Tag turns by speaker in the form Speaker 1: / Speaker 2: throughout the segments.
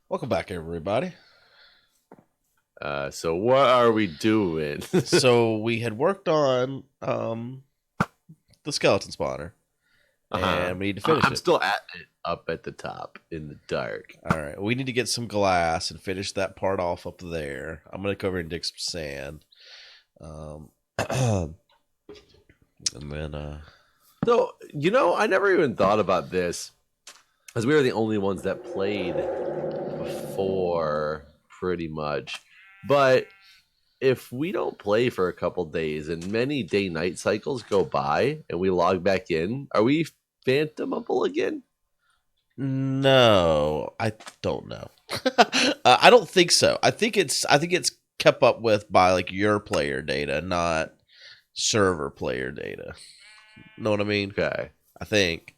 Speaker 1: Welcome back, everybody.
Speaker 2: So what are we doing?
Speaker 1: So we had worked on the skeleton spawner,
Speaker 2: Uh-huh.
Speaker 1: and we need to finish
Speaker 2: I'm
Speaker 1: it.
Speaker 2: still at it, up at the top in the dark.
Speaker 1: All right, we need to get some glass and finish that part off up there. I'm gonna go over and dig some sand, and then
Speaker 2: So, I never even thought about this because we were the only ones that played before pretty much. But if we don't play for a couple days and many day-night cycles go by and we log back in, are we phantomable again?
Speaker 1: no, I don't know. I don't think so. I think it's kept up with by like your player data, not server player data. Know what I mean?
Speaker 2: Okay.
Speaker 1: I think.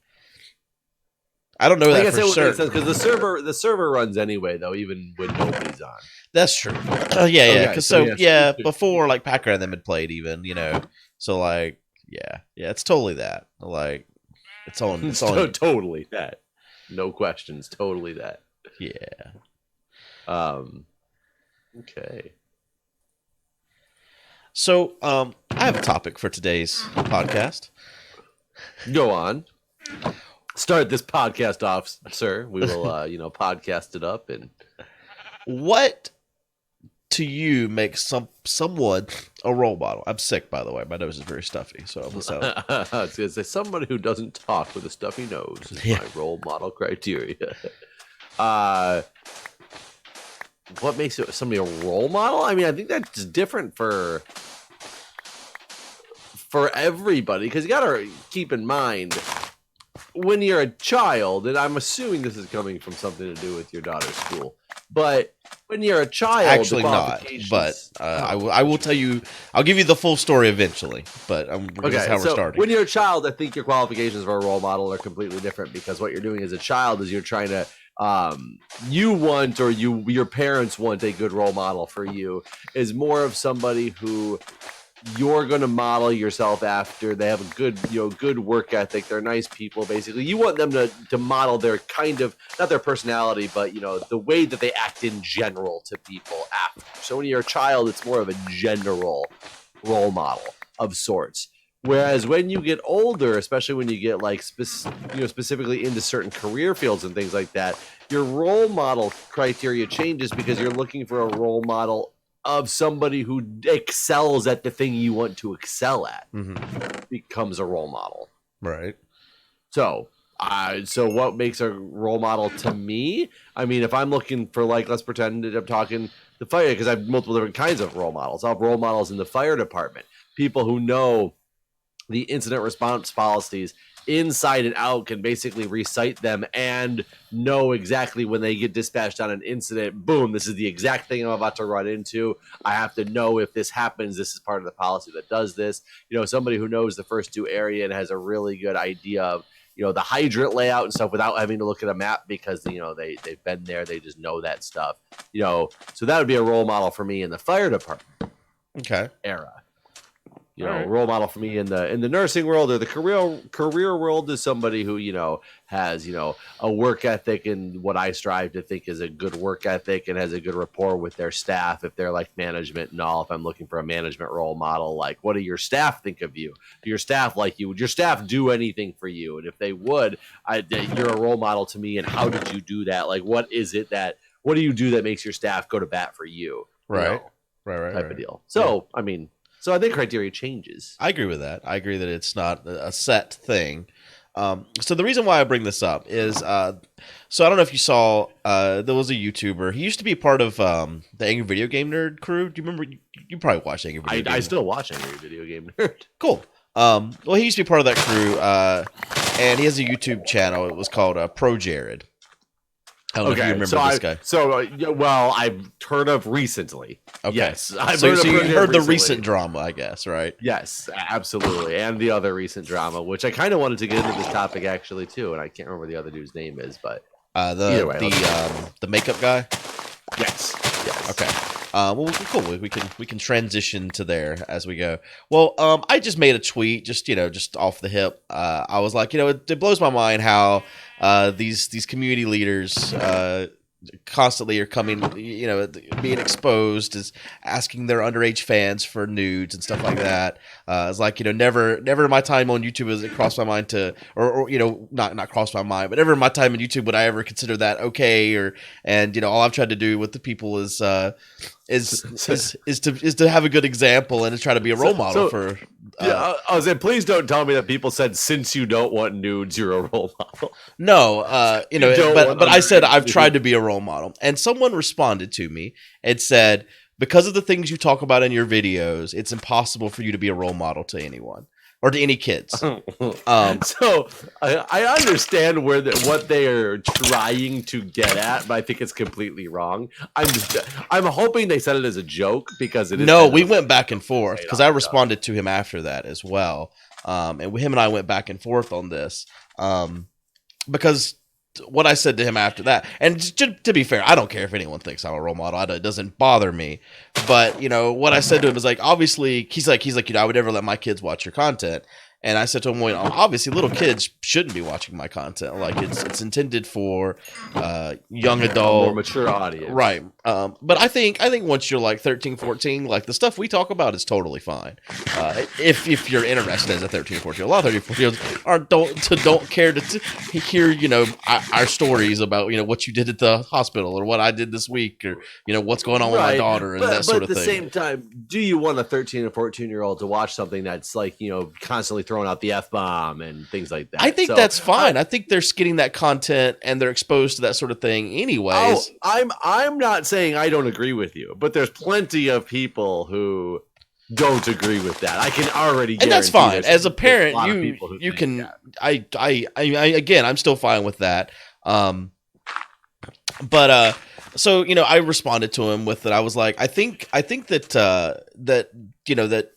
Speaker 1: I don't know
Speaker 2: I
Speaker 1: that
Speaker 2: guess
Speaker 1: for
Speaker 2: it would make sense
Speaker 1: certain.
Speaker 2: because the server runs anyway, though, even when nobody's on.
Speaker 1: That's true. Yeah.
Speaker 2: Okay,
Speaker 1: Because
Speaker 2: so yes,
Speaker 1: yeah, before like Packer and them had played, even so like yeah, it's totally that. Like it's on. It's on.
Speaker 2: totally that. No questions, totally that.
Speaker 1: Yeah.
Speaker 2: Um, okay.
Speaker 1: So I have a topic for today's podcast.
Speaker 2: Go on. Start this podcast off, sir. We will, podcast it up and.
Speaker 1: What to you makes someone a role model? I'm sick, by the way. My nose is very stuffy, so I'm gonna
Speaker 2: I was gonna say somebody who doesn't talk with a stuffy nose is
Speaker 1: Yeah.
Speaker 2: my role model criteria. uh, what makes somebody a role model? I mean, I think that's different for everybody because you gotta keep in mind when you're a child, and I'm assuming this is coming from something to do with your daughter's school, but when you're a child,
Speaker 1: Actually not, but I will tell you. I'll give you the full story eventually. But this is how we're starting.
Speaker 2: When you're a child, I think your qualifications for a role model are completely different because what you're doing as a child is you're trying to you want or your parents want a good role model for you is more of somebody who you're going to model yourself after. They have a good work ethic. They're nice people. Basically, you want them to model their kind of not their personality, but the way that they act in general to people after. So when you're a child, it's more of a general role model of sorts. Whereas when you get older, especially when you get like specifically into certain career fields and things like that, your role model criteria changes because you're looking for a role model of somebody who excels at the thing you want to excel at. Becomes a role model.
Speaker 1: Right.
Speaker 2: So what makes a role model to me? I mean, if I'm looking for let's pretend that I'm talking the fire because I have multiple different kinds of role models. I'll have role models in the fire department, people who know the incident response policies inside and out, can basically recite them and know exactly when they get dispatched on an incident. Boom, this is the exact thing I'm about to run into. I have to know if this happens. This is part of the policy that does this. Somebody who knows the first two area and has a really good idea of the hydrant layout and stuff without having to look at a map because they've been there. They just know that stuff. So that would be a role model for me in the fire department.
Speaker 1: Okay.
Speaker 2: Era.
Speaker 1: Right.
Speaker 2: Role model for me in the nursing world or the career world is somebody who has a work ethic and what I strive to think is a good work ethic and has a good rapport with their staff. If they're like management and all, if I'm looking for a management role model, like what do your staff think of you? Do your staff like you? Would your staff do anything for you? And if they would, you're a role model to me. And how did you do that? Like what do you do that makes your staff go to bat for you?
Speaker 1: Right.
Speaker 2: Type of deal. So I mean. So I think criteria changes.
Speaker 1: I agree with that. I agree that it's not a set thing. So the reason why I bring this up is, so I don't know if you saw, there was a YouTuber. He used to be part of the Angry Video Game Nerd crew. Do you remember? You probably watched Angry Video Game.
Speaker 2: I still watch Angry Video Game Nerd.
Speaker 1: Cool. Well, he used to be part of that crew, and he has a YouTube channel. It was called Pro Jared. I don't know if you remember this guy.
Speaker 2: I've heard of recently.
Speaker 1: Okay.
Speaker 2: Yes.
Speaker 1: So you heard the recent drama, I guess, right?
Speaker 2: Yes, absolutely. And the other recent drama, which I kind of wanted to get into this topic actually too, and I can't remember the other dude's name is, but either way,
Speaker 1: the makeup guy?
Speaker 2: Yes.
Speaker 1: Okay. Well, cool. We can transition to there as we go. Well, I just made a tweet, just off the hip. I was like, it blows my mind how these community leaders constantly are coming, being exposed, is asking their underage fans for nudes and stuff like that. It's like, never in my time on YouTube has it crossed my mind to, or not crossed my mind, but never in my time in YouTube would I ever consider that okay. And all I've tried to do with the people is to have a good example and to try to be a role model for.
Speaker 2: Yeah, I was saying, please don't tell me that people said since you don't want nudes, you're a role model.
Speaker 1: No, but I said I've tried to be a role model, and someone responded to me and said, because of the things you talk about in your videos, it's impossible for you to be a role model to anyone or to any kids.
Speaker 2: So I understand what they are trying to get at, but I think it's completely wrong. I'm hoping they said it as a joke because it is.
Speaker 1: No, we went back and forth because I responded to him after that as well, and him and I went back and forth on this because what I said to him after that, and to be fair, I don't care if anyone thinks I'm a role model. It doesn't bother me. But what I said to him is like, obviously, he's like, I would never let my kids watch your content. And I said to him, well, obviously, little kids shouldn't be watching my content. Like it's intended for young adult,
Speaker 2: more mature audience,
Speaker 1: right? But I think once you're like 13, 14, like the stuff we talk about is totally fine. If you're interested as a 13, 14, a lot of 13, 14 don't care to hear our stories about what you did at the hospital or what I did this week or what's going on with my daughter and that sort of thing.
Speaker 2: But at the same time, do you want a 13 or 14-year-old to watch something that's like constantly throwing out the F-bomb and things like that?
Speaker 1: I think that's fine. I think they're getting that content and they're exposed to that sort of thing anyways.
Speaker 2: I'm not saying I don't agree with you, but there's plenty of people who don't agree with that. I can already guarantee,
Speaker 1: and that's fine. As a parent, you can.
Speaker 2: That.
Speaker 1: I again, I'm still fine with that. But so I responded to him with that. I was like, I think that that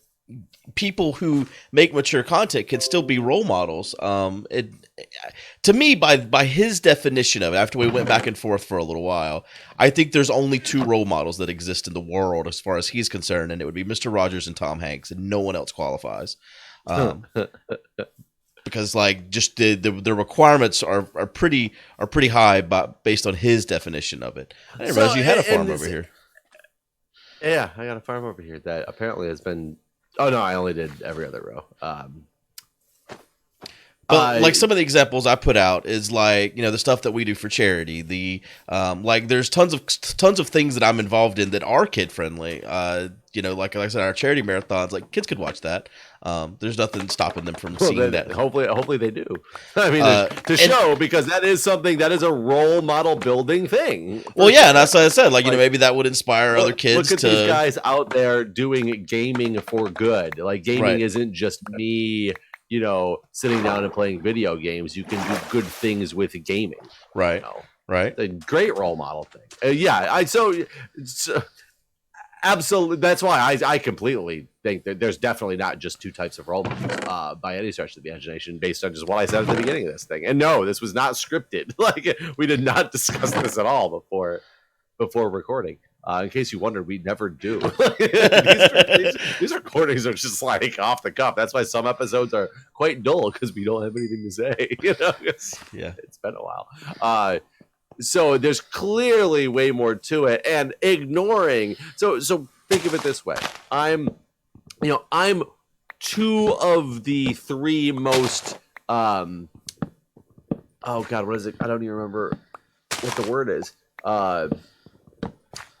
Speaker 1: people who make mature content can still be role models. To me, by his definition of it, after we went back and forth for a little while, I think there's only two role models that exist in the world as far as he's concerned, and it would be Mr. Rogers and Tom Hanks, and no one else qualifies. Because like just the requirements are pretty high based on his definition of it. I didn't realize you had a farm over here.
Speaker 2: Yeah, I got a farm over here that apparently has been. Oh no, I only did every other row.
Speaker 1: But like some of the examples I put out is like the stuff that we do for charity. The like there's tons of things that I'm involved in that are kid friendly. Like I said, our charity marathons, like kids could watch that. There's nothing stopping them from seeing that.
Speaker 2: Hopefully they do. I mean, show, because that is something that is a role model building thing.
Speaker 1: Well, yeah, and that's what I said. Like maybe that would inspire other kids.
Speaker 2: Look at these guys out there doing gaming for good. Like gaming isn't just me. Sitting down and playing video games. You can do good things with gaming.
Speaker 1: Right. Right.
Speaker 2: A great role model thing. So absolutely. That's why I completely think that there's definitely not just two types of role models by any stretch of the imagination, based on just what I said at the beginning of this thing. And no, this was not scripted. Like we did not discuss this at all before recording. In case you wondered, we never do. these recordings are just like off the cuff. That's why some episodes are quite dull, because we don't have anything to say. It's been a while. So there's clearly way more to it, and ignoring. So think of it this way: I'm two of the three most. Oh God, what is it? I don't even remember what the word is.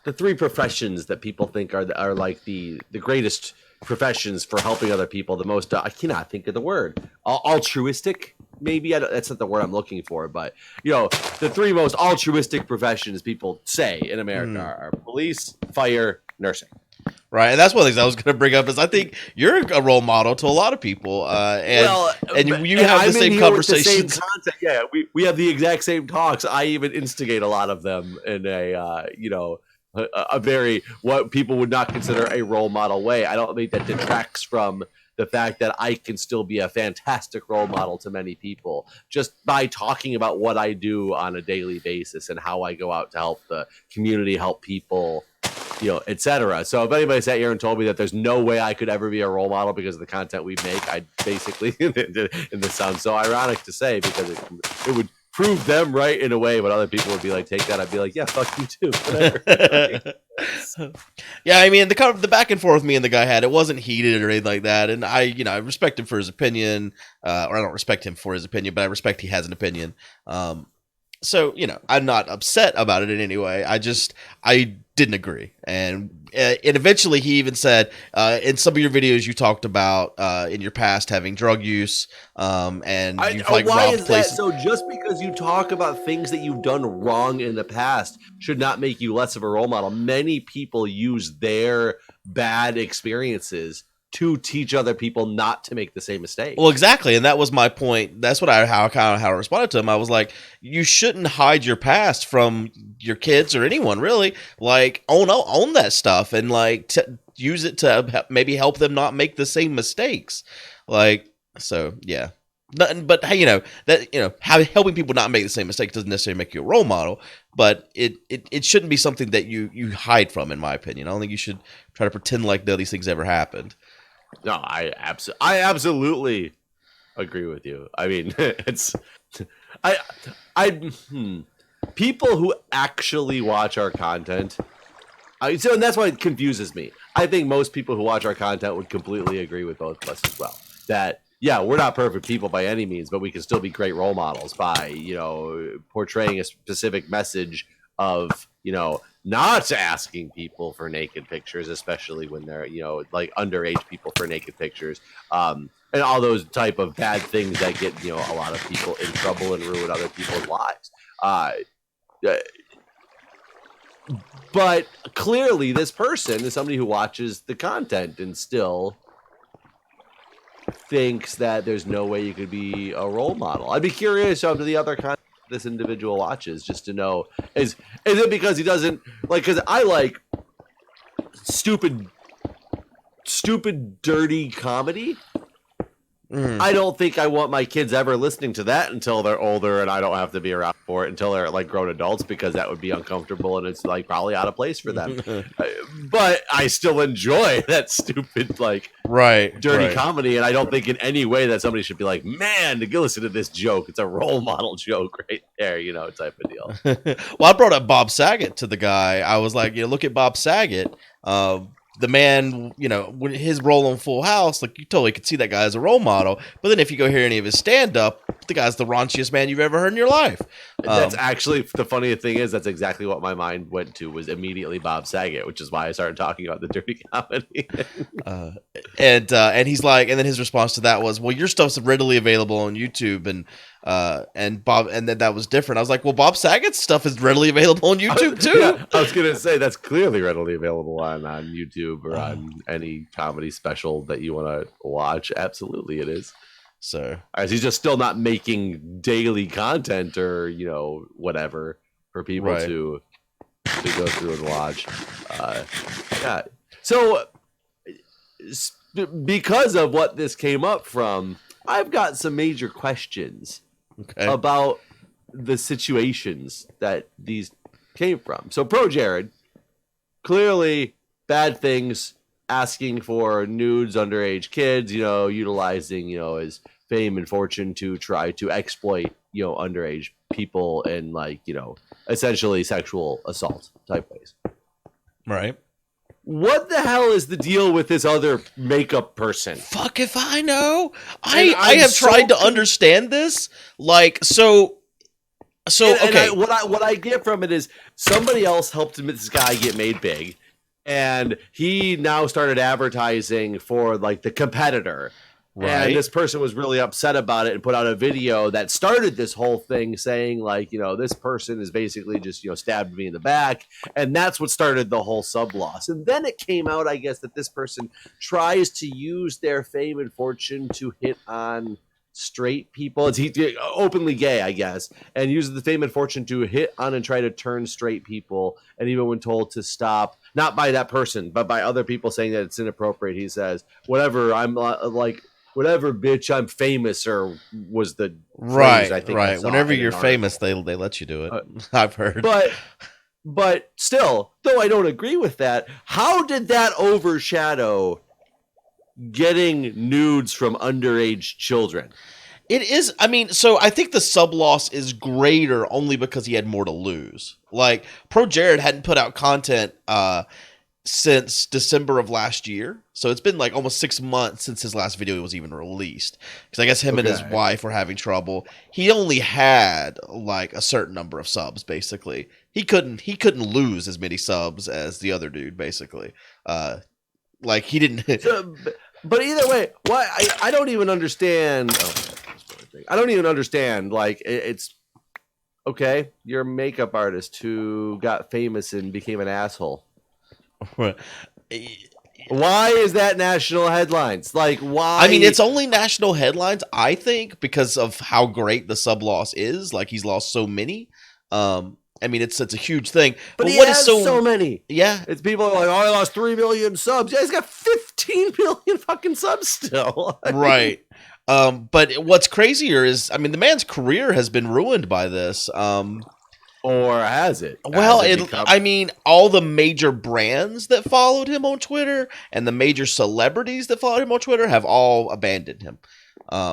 Speaker 2: The three professions that people think are like the greatest professions for helping other people. The most I cannot think of the word. Altruistic, maybe. That's not the word I'm looking for. But the three most altruistic professions people say in America are police, fire, nursing.
Speaker 1: Right, and that's one of the things I was going to bring up is I think you're a role model to a lot of people, and you have the same conversations.
Speaker 2: Yeah, we have the exact same talks. I even instigate a lot of them in a very what people would not consider a role model way. I don't think that detracts from the fact that I can still be a fantastic role model to many people just by talking about what I do on a daily basis and how I go out to help the community, help people, etc. So if anybody sat here and told me that there's no way I could ever be a role model because of the content we make, I'd basically, and this sounds so ironic to say because it would prove them right in a way, but other people would be like, take that. I'd be like, yeah, fuck you too. Whatever.
Speaker 1: Yeah, I mean the back and forth me and the guy had, it wasn't heated or anything like that, and I respect him for his opinion, or I don't respect him for his opinion, but I respect he has an opinion. So I'm not upset about it in any way. I didn't agree, and eventually he even said, in some of your videos you talked about in your past having drug use, and you've like
Speaker 2: why
Speaker 1: robbed
Speaker 2: is
Speaker 1: places.
Speaker 2: that? So just because you talk about things that you've done wrong in the past should not make you less of a role model. Many people use their bad experiences to teach other people not to make the same mistake.
Speaker 1: Well, exactly, and that was my point. That's what how I responded to him. I was like, you shouldn't hide your past from your kids or anyone, really. Like, own that stuff and like use it to maybe help them not make the same mistakes. Like, so yeah. Nothing, but hey, helping people not make the same mistakes doesn't necessarily make you a role model, but it shouldn't be something that you hide from, in my opinion. I don't think you should try to pretend like none of these things ever happened.
Speaker 2: No, I absolutely agree with you. I mean, it's people who actually watch our content. And that's why it confuses me. I think most people who watch our content would completely agree with both of us as well. That yeah, we're not perfect people by any means, but we can still be great role models by portraying a specific message of not asking people for naked pictures, especially when they're like underage people for naked pictures, and all those type of bad things that get a lot of people in trouble and ruin other people's lives. But clearly, this person is somebody who watches the content and still thinks that there's no way you could be a role model. I'd be curious of the other content this individual watches, just to know is it because he doesn't like, because I like stupid dirty comedy. I don't think I want my kids ever listening to that until they're older and I don't have to be around for it until they're like grown adults, because that would be uncomfortable and it's like probably out of place for them. But I still enjoy that stupid like dirty comedy, and I don't think in any way that somebody should be like, man, to go listen to this joke. It's a role model joke right there, type of deal.
Speaker 1: Well, I brought up Bob Saget to the guy. I was like, look at Bob Saget. The man, when his role on Full House, like you totally could see that guy as a role model. But then if you go hear any of his stand-up, the guy's the raunchiest man you've ever heard in your life.
Speaker 2: That's actually the funniest thing is that's exactly what my mind went to, was immediately Bob Saget, which is why I started talking about the dirty comedy.
Speaker 1: And he's like, and then his response to that was, well, your stuff's readily available on YouTube, and Bob, and then that was different. I was like, well, Bob Saget's stuff is readily available on YouTube too.
Speaker 2: Yeah, I was gonna say that's clearly readily available on YouTube or on any comedy special that you want to watch. Absolutely, it is.
Speaker 1: So,
Speaker 2: as he's just still not making daily content or whatever for people to go through and watch. Yeah. So, because of what this came up from, I've got some major questions about the situations that these came from. So, Pro Jared, clearly bad things, asking for nudes, underage kids, utilizing, his fame and fortune to try to exploit, underage people in essentially sexual assault type ways.
Speaker 1: Right.
Speaker 2: What the hell is the deal with this other makeup person?
Speaker 1: Fuck if I know. I have tried to understand this. Like, so okay.
Speaker 2: What I get from it is somebody else helped this guy get made big, and he now started advertising for the competitor. Right. And this person was really upset about it and put out a video that started this whole thing saying this person is basically just, stabbed me in the back. And that's what started the whole sub-loss. And then it came out, I guess, that this person tries to use their fame and fortune to hit on straight people. It's openly gay, I guess, and uses the fame and fortune to hit on and try to turn straight people. And even when told to stop, not by that person, but by other people saying that it's inappropriate, he says, whatever, I'm whatever, bitch, I'm famous, or was the phrase, I think.
Speaker 1: Right. Whenever you're famous, they let you do it. I've heard.
Speaker 2: But still, though I don't agree with that, how did that overshadow getting nudes from underage children?
Speaker 1: It is. I mean, so I think the sub loss is greater only because he had more to lose. Like Pro Jared hadn't put out content since December of last year, so it's been like almost 6 months since his last video was even released. Because I guess him and his
Speaker 2: Okay.
Speaker 1: wife were having trouble. He only had like a certain number of subs. Basically, he couldn't lose as many subs as the other dude. Basically, like he didn't.
Speaker 2: So, but either way, why I don't even understand. I don't even understand. Like it's okay. You're a makeup artist who got famous and became an asshole. Why is that national headlines? Like why?
Speaker 1: I mean, it's only national headlines, I think, because of how great the sub loss is. Like he's lost so many. I mean, it's a huge thing.
Speaker 2: But he
Speaker 1: what
Speaker 2: has
Speaker 1: is
Speaker 2: so many.
Speaker 1: Yeah,
Speaker 2: It's people are like, oh, I lost 3 million subs. Yeah, he's got 15 million fucking subs still.
Speaker 1: right. But what's crazier is, I mean, the man's career has been ruined by this.
Speaker 2: Or has it?
Speaker 1: Well,
Speaker 2: Has it become-
Speaker 1: I mean, all the major brands that followed him on Twitter and the major celebrities that followed him on Twitter have all abandoned him.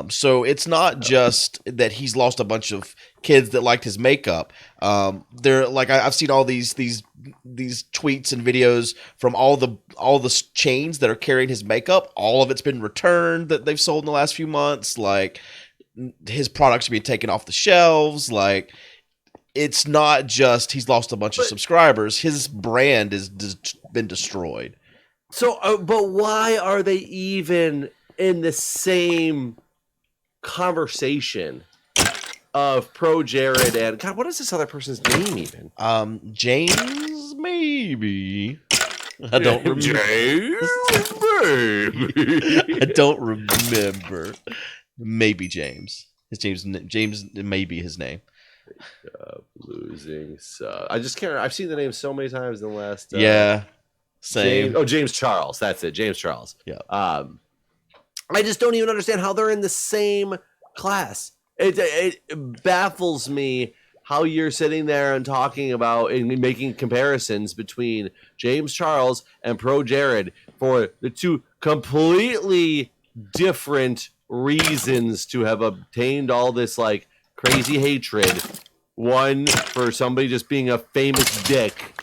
Speaker 1: So it's not just that he's lost a bunch of kids that liked his makeup. They're like I've seen all these tweets and videos from all the chains that are carrying his makeup. All of it's been returned that they've sold in the last few months. Like his products are being taken off the shelves. Like it's not just he's lost a bunch of subscribers. His brand has been destroyed.
Speaker 2: So, but why are they even in the same conversation of Pro Jared and God? What is this other person's name even?
Speaker 1: James, maybe. I don't remember.
Speaker 2: James, baby.
Speaker 1: I don't remember. Maybe James. James may be his name.
Speaker 2: Losing sub. I just can't. I've seen the name so many times in the last.
Speaker 1: Yeah, same.
Speaker 2: James Charles. That's it. James Charles.
Speaker 1: Yeah.
Speaker 2: I just don't even understand how they're in the same class. It baffles me how you're sitting there and talking about and making comparisons between James Charles and Pro Jared for the two completely different reasons to have obtained all this like crazy hatred. One for somebody just being a famous dick,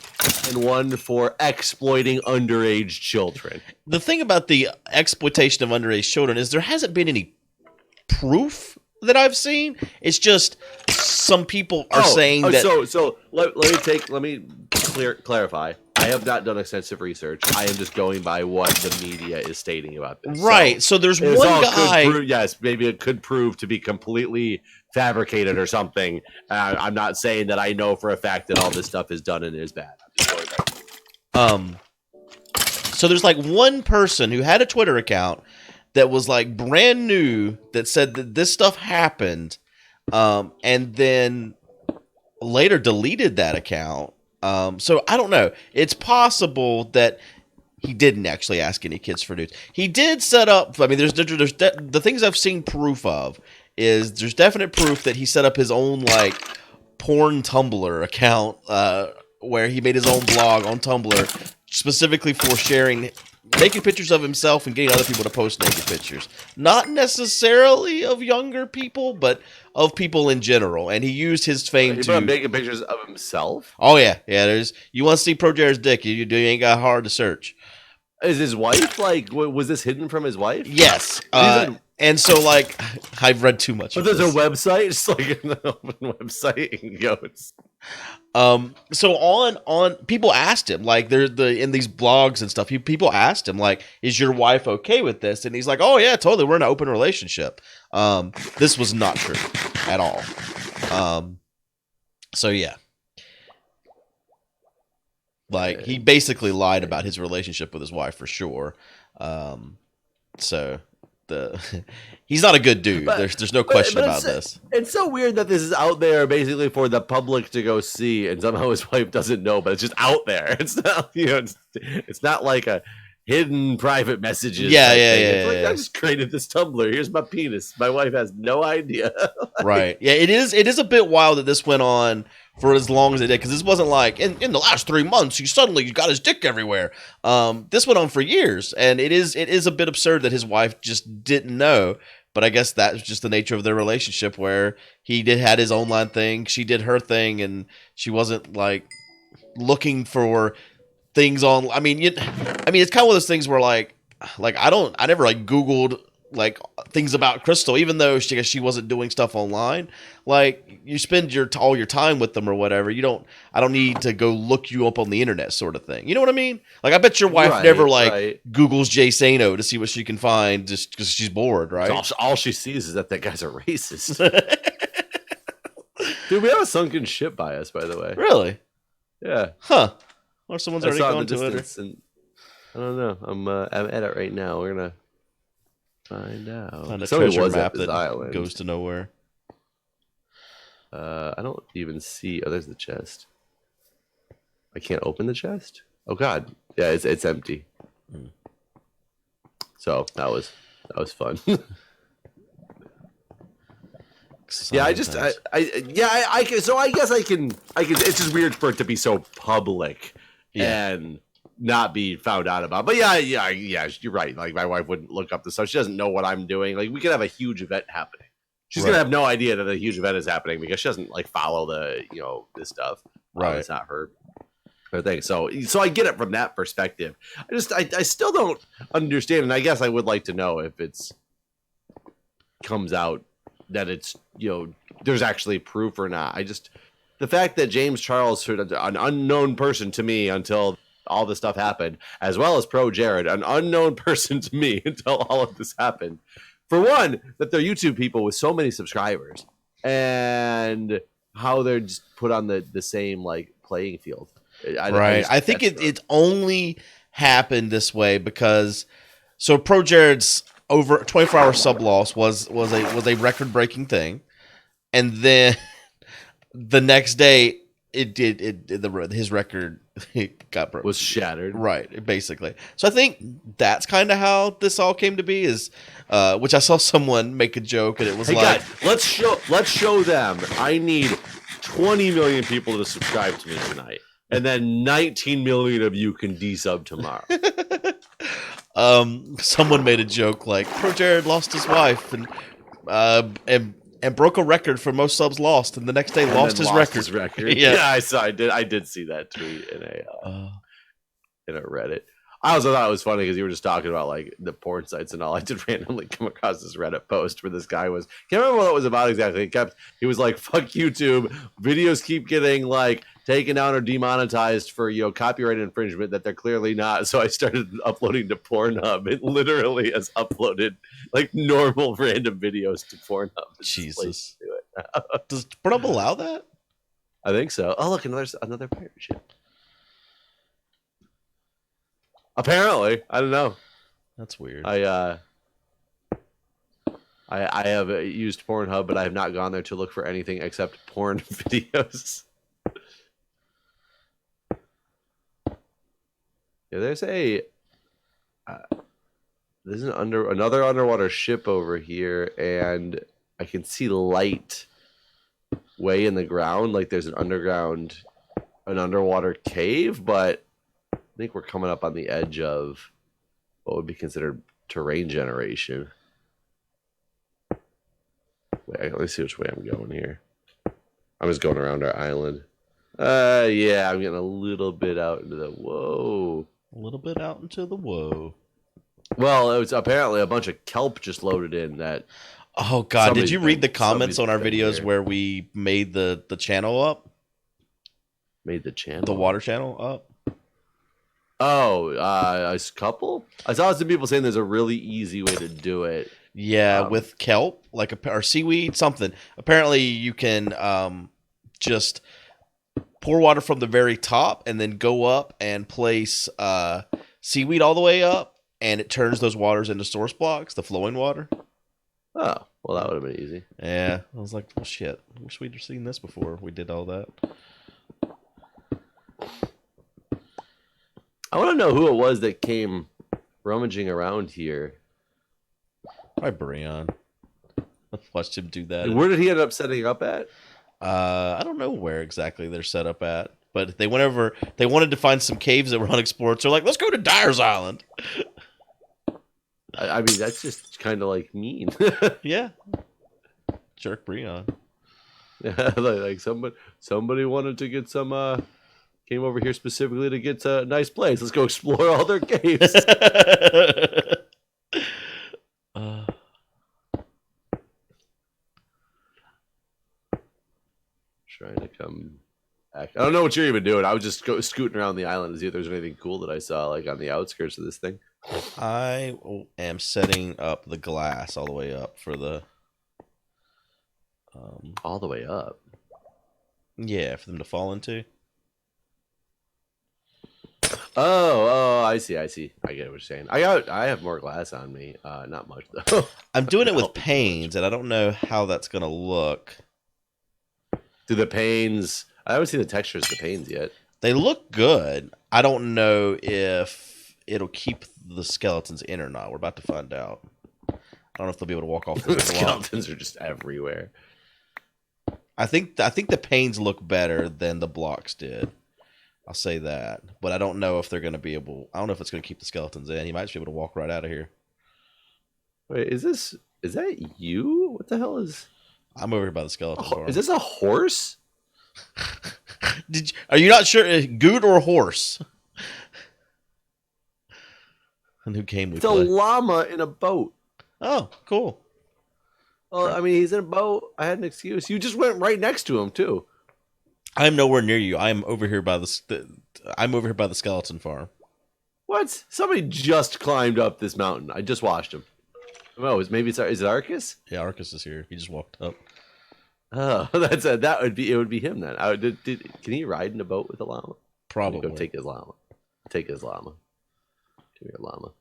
Speaker 2: and one for exploiting underage children.
Speaker 1: The thing about the exploitation of underage children is there hasn't been any proof that I've seen. It's just some people are saying that.
Speaker 2: So let me clarify. I have not done extensive research. I am just going by what the media is stating about this.
Speaker 1: Right. So there's one guy.
Speaker 2: Yes, maybe it could prove to be completely fabricated or something. I'm not saying that I know for a fact that all this stuff is done and is bad.
Speaker 1: So there's like one person who had a Twitter account that was like brand new that said that this stuff happened, and then later deleted that account. So I don't know. It's possible that he didn't actually ask any kids for nudes. He did set up. I mean, there's the things I've seen proof of is there's definite proof that he set up his own like porn Tumblr account where he made his own blog on Tumblr specifically for sharing naked pictures of himself and getting other people to post naked pictures. Not necessarily of younger people, but of people in general. And he used his fame to
Speaker 2: making pictures of himself.
Speaker 1: Oh yeah. There's you want to see Pro Jared's dick, you ain't got hard to search.
Speaker 2: Is his wife like? Was this hidden from his wife?
Speaker 1: Yes. And so, like, I've read too much.
Speaker 2: But there's a website, it's like an open website. You can go.
Speaker 1: So on people asked him, like, there's in these blogs and stuff. People asked him, like, is your wife okay with this? And he's like, oh yeah, totally. We're in an open relationship. This was not true at all. So yeah, like he basically lied about his relationship with his wife for sure. So. He's not a good dude. There's no question about this.
Speaker 2: It's so weird that this is out there basically for the public to go see, and somehow his wife doesn't know, but it's just out there. It's not, it's not like a hidden private messages.
Speaker 1: Yeah.
Speaker 2: I just created this Tumblr. Here's my penis. My wife has no idea.
Speaker 1: Right. Yeah. It is a bit wild that this went on for as long as it did, because this wasn't like in the last 3 months he suddenly got his dick everywhere. This went on for years, and it is a bit absurd that his wife just didn't know, But I guess that's just the nature of their relationship, where he had his online thing, she did her thing, and she wasn't like looking for things on. It's kind of one of those things where I never like Googled like things about Crystal, even though she wasn't doing stuff online. Like, you spend all your time with them or whatever. I don't need to go look you up on the internet, sort of thing. You know what I mean? Like, I bet your wife never Googles Jay Sano to see what she can find just because she's bored, right?
Speaker 2: All she sees is that guy's a racist. Dude, we have a sunken ship by us, by the way.
Speaker 1: Really?
Speaker 2: Yeah.
Speaker 1: Huh. Or someone's already gone to it.
Speaker 2: And I don't know. I'm at it right now. We're gonna find out.
Speaker 1: Find a treasure map that island goes to nowhere.
Speaker 2: I don't even see. Oh, there's the chest. I can't open the chest. Oh God, yeah, it's empty. So that was fun. Yeah, I guess I can. It's just weird for it to be so public and not be found out about. But yeah, you're right. Like, my wife wouldn't look up the stuff. She doesn't know what I'm doing. Like, we could have a huge event happening. She's gonna have no idea that a huge event is happening because she doesn't like follow the this stuff. Right, it's not her thing. So I get it from that perspective. I still don't understand, and I guess I would like to know if it's comes out that it's there's actually proof or not. The fact that James Charles, an unknown person to me until all this stuff happened, as well as Pro Jared, an unknown person to me until all of this happened. For one, that they're YouTube people with so many subscribers, and how they're just put on the same like playing field.
Speaker 1: I think it only happened this way because Pro Jared's over 24-hour sub loss was a record breaking thing, and then the next day his record got broken.
Speaker 2: Was shattered.
Speaker 1: Right, basically. So I think that's kind of how this all came to be, is which I saw someone make a joke, and it was
Speaker 2: guys, let's show them. I need 20 million people to subscribe to me tonight, and then 19 million of you can desub tomorrow.
Speaker 1: Someone made a joke like Pro Jared lost his wife and broke a record for most subs lost, and the next day lost his record.
Speaker 2: Yeah, I saw. I did see that tweet in a Reddit. I also thought it was funny because you were just talking about like the porn sites and all. I did randomly come across this Reddit post where this guy was, can't remember what it was about exactly. He was like, "Fuck YouTube, videos keep getting like taken down or demonetized for copyright infringement that they're clearly not." So I started uploading to Pornhub. It literally has uploaded like normal random videos to Pornhub.
Speaker 1: Jesus, does Pornhub allow that?
Speaker 2: I think so. Oh, look, another pirate ship. Apparently, I don't know.
Speaker 1: That's weird.
Speaker 2: I have used Pornhub, but I have not gone there to look for anything except porn videos. Yeah, there's another underwater ship over here, and I can see light way in the ground, like there's an underwater cave, but I think we're coming up on the edge of what would be considered terrain generation. Wait, let me see which way I'm going here. I'm just going around our island. Yeah, I'm getting a little bit out into the whoa.
Speaker 1: A little bit out into the whoa.
Speaker 2: Well, it was apparently a bunch of kelp just loaded in that.
Speaker 1: Oh God! Did you read the comments on our videos where we made the channel up?
Speaker 2: Made the channel,
Speaker 1: the water channel up.
Speaker 2: Oh, a couple. I saw some people saying there's a really easy way to do it.
Speaker 1: Yeah, with kelp, like or seaweed, something. Apparently, you can just pour water from the very top and then go up and place seaweed all the way up, and it turns those waters into source blocks, the flowing water.
Speaker 2: Oh, well, that would have been easy.
Speaker 1: Yeah, I was like, well, shit. I wish we'd have seen this before we did all that.
Speaker 2: I want to know who it was that came rummaging around here.
Speaker 1: Probably Brian. I watched him do that.
Speaker 2: And where did he end up setting up at?
Speaker 1: I don't know where exactly they're set up at, but they went over. They wanted to find some caves that were unexplored, so they're like, let's go to Dyer's Island.
Speaker 2: I mean, that's just kind of like mean.
Speaker 1: Yeah. Jerk Breon.
Speaker 2: like somebody wanted to get some. Came over here specifically to get a nice place. Let's go explore all their caves.
Speaker 1: uh,
Speaker 2: Trying to come back. I don't know what you're even doing. I was just scooting around the island to see if there's anything cool that I saw, like on the outskirts of this thing.
Speaker 1: I am setting up the glass all the way up for the.
Speaker 2: All the way up.
Speaker 1: Yeah, for them to fall into.
Speaker 2: Oh, I see. I get what you're saying. I have more glass on me. Not much though.
Speaker 1: I'm doing it with panes, and I don't know how that's gonna look.
Speaker 2: Do the panes? I haven't seen the textures of the panes yet.
Speaker 1: They look good. I don't know if it'll keep the skeletons in or not. We're about to find out. I don't know if they'll be able to walk off the block.
Speaker 2: Skeletons are just everywhere.
Speaker 1: I think the panes look better than the blocks did. I'll say that, but I don't know if they're going to be able. I don't know if it's going to keep the skeletons in. He might just be able to walk right out of here.
Speaker 2: Wait, is that you? What the hell is?
Speaker 1: I'm over here by the skeleton farm.
Speaker 2: Is this a horse?
Speaker 1: Are you not sure? Guude or horse? A new game we
Speaker 2: It's
Speaker 1: play.
Speaker 2: a llama in a boat.
Speaker 1: Oh, cool.
Speaker 2: Well, I mean, he's in a boat. I had an excuse. You just went right next to him too.
Speaker 1: I'm nowhere near you. I'm over here by the skeleton farm.
Speaker 2: What? Somebody just climbed up this mountain. I just watched him. Oh, is it Arcus?
Speaker 1: Yeah, Arcus is here. He just walked up.
Speaker 2: Oh, that would be him then. Can he ride in a boat with a llama?
Speaker 1: Probably.
Speaker 2: Go take his llama. Take his llama. Come here, llama.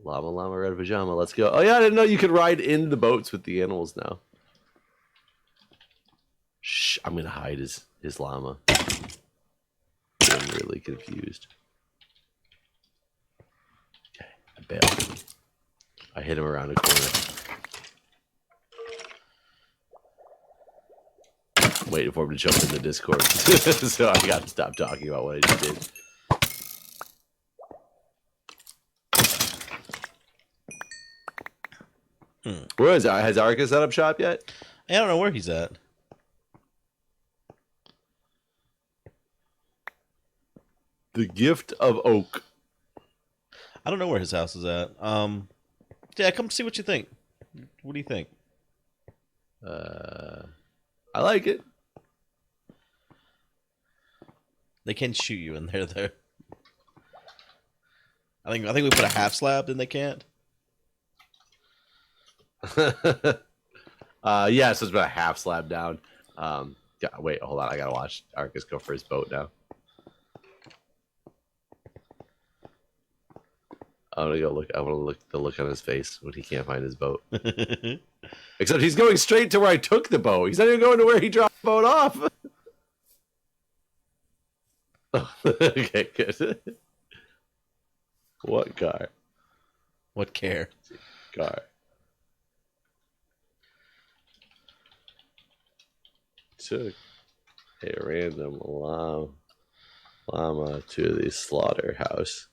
Speaker 2: Llama, red pajama. Let's go. Oh yeah, I didn't know you could ride in the boats with the animals now. Shh, I'm gonna hide his llama. I'm really confused. Okay, I bailed. I hit him around a corner. I'm waiting for him to jump in the Discord. So I got to stop talking about what I just did. Where is it? Has Arcus set up shop yet?
Speaker 1: I don't know where he's at.
Speaker 2: The Gift of Oak.
Speaker 1: I don't know where his house is at. Yeah, come see what you think. What do you think?
Speaker 2: I like it.
Speaker 1: They can shoot you in there, though. I think we put a half slab, then they can't.
Speaker 2: Yeah, so it's about a half slab down. Wait, hold on. I gotta watch Arcus go for his boat now. I'm gonna go look. I want to look the look on his face when he can't find his boat. Except he's going straight to where I took the boat. He's not even going to where he dropped the boat off. Okay, good. What car?
Speaker 1: What care?
Speaker 2: Car. Took a random llama to the slaughterhouse.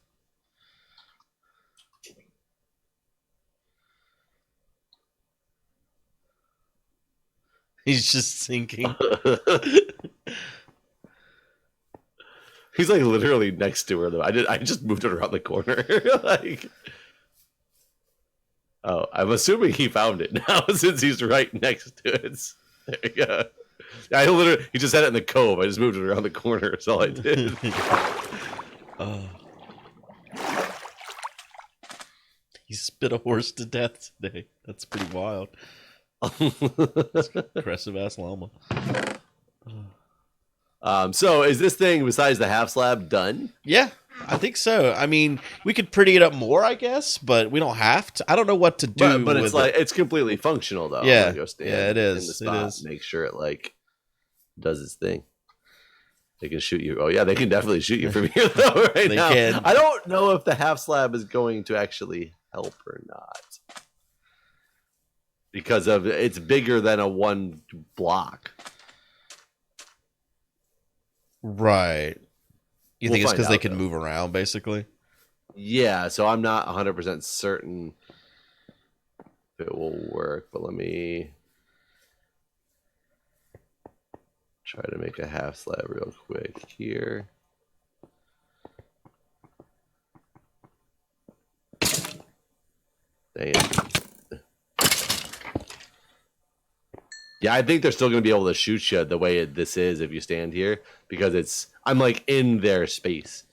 Speaker 1: He's just sinking.
Speaker 2: He's like literally next to her though. I just moved it around the corner. Like, oh, I'm assuming he found it now since he's right next to it. There you go. He just had it in the cove. I just moved it around the corner. That's all I did.
Speaker 1: He spit a horse to death today. That's pretty wild. That's aggressive ass llama.
Speaker 2: So is this thing besides the half slab done?
Speaker 1: Yeah, I think so. I mean, we could pretty it up more, I guess, but we don't have to. I don't know what to do.
Speaker 2: But it's like it's completely functional though.
Speaker 1: Yeah,
Speaker 2: go stand
Speaker 1: yeah, it is.
Speaker 2: In the spot,
Speaker 1: it is.
Speaker 2: Make sure it like does its thing. They can shoot you. Oh yeah, they can definitely shoot you from here though. Right now,
Speaker 1: can.
Speaker 2: I don't know if the half slab is going to actually help or not, because of it's bigger than a one block.
Speaker 1: Right. You think it's
Speaker 2: We'll
Speaker 1: because
Speaker 2: find
Speaker 1: they
Speaker 2: out,
Speaker 1: can
Speaker 2: though.
Speaker 1: move around, basically?
Speaker 2: Yeah, so I'm not 100% certain if it will work, but let me try to make a half slab real quick here. Dang it. Yeah, I think they're still going to be able to shoot you the way this is if you stand here, because I'm like in their space.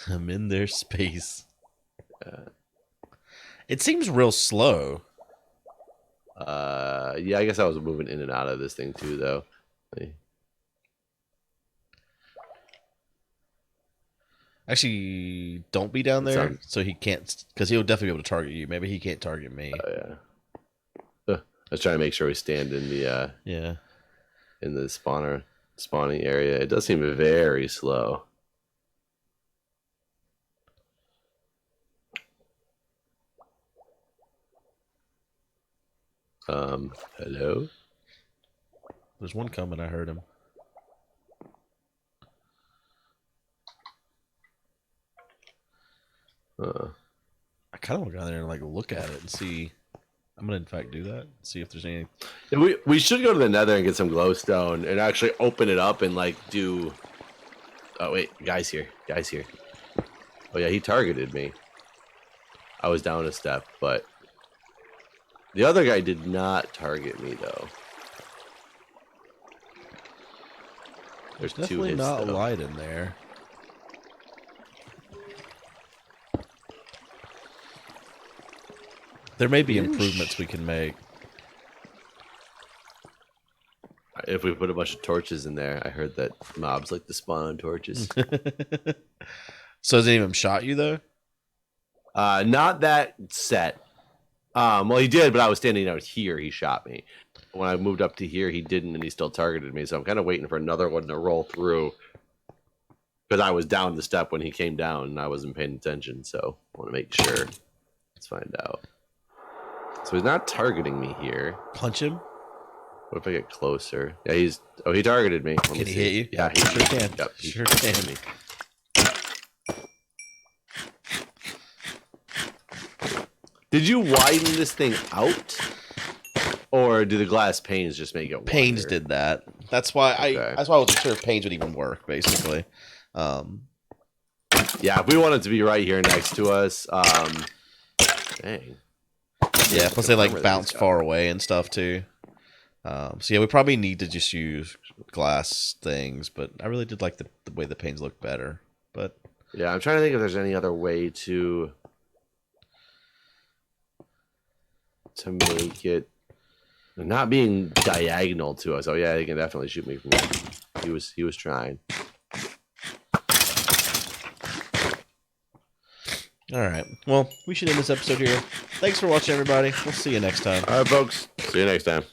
Speaker 1: I'm in their space. It seems real slow.
Speaker 2: Yeah, I guess I was moving in and out of this thing too, though.
Speaker 1: Actually, don't be down there, so he can't, because he'll definitely be able to target you. Maybe he can't target me.
Speaker 2: Oh yeah. I was trying to make sure we stand in the
Speaker 1: Yeah.
Speaker 2: in the spawning area. It does seem very slow. Hello?
Speaker 1: There's one coming. I heard him. I kind of want to go down there and like look at it and see. I'm gonna in fact do that. See if there's any.
Speaker 2: Yeah, we should go to the Nether and get some glowstone and actually open it up and like do. Oh wait, guys here. Oh yeah, he targeted me. I was down a step, but the other guy did not target me though. There's
Speaker 1: Definitely
Speaker 2: two hits,
Speaker 1: not
Speaker 2: though.
Speaker 1: light in there. There may be improvements we can make.
Speaker 2: If we put a bunch of torches in there, I heard that mobs like to spawn on torches.
Speaker 1: So has any of them shot you though?
Speaker 2: Not that set. Well, he did, but I was standing out here. He shot me. When I moved up to here, he didn't, and he still targeted me. So I'm kind of waiting for another one to roll through, because I was down the step when he came down, and I wasn't paying attention. So I want to make sure. Let's find out. So he's not targeting me here.
Speaker 1: Punch him.
Speaker 2: What if I get closer? Yeah, he targeted me.
Speaker 1: Can he hit you?
Speaker 2: Yeah,
Speaker 1: he sure can.
Speaker 2: Yep,
Speaker 1: he sure can.
Speaker 2: Me. Did you widen this thing out, or do the glass panes just make it wider?
Speaker 1: Panes did that. That's why
Speaker 2: Okay.
Speaker 1: That's why I wasn't sure if panes would even work. Basically.
Speaker 2: Yeah, if we want it to be right here next to us, dang.
Speaker 1: Yeah, plus they like bounce far away and stuff too. So yeah, we probably need to just use glass things, but I really did like the way the panes look better. But
Speaker 2: yeah, I'm trying to think if there's any other way to make it not being diagonal to us. Oh yeah, he can definitely shoot me from here. He was trying.
Speaker 1: all right, well, we should end this episode here. Thanks for watching, everybody. We'll see you next time.
Speaker 2: All right, folks. See you next time.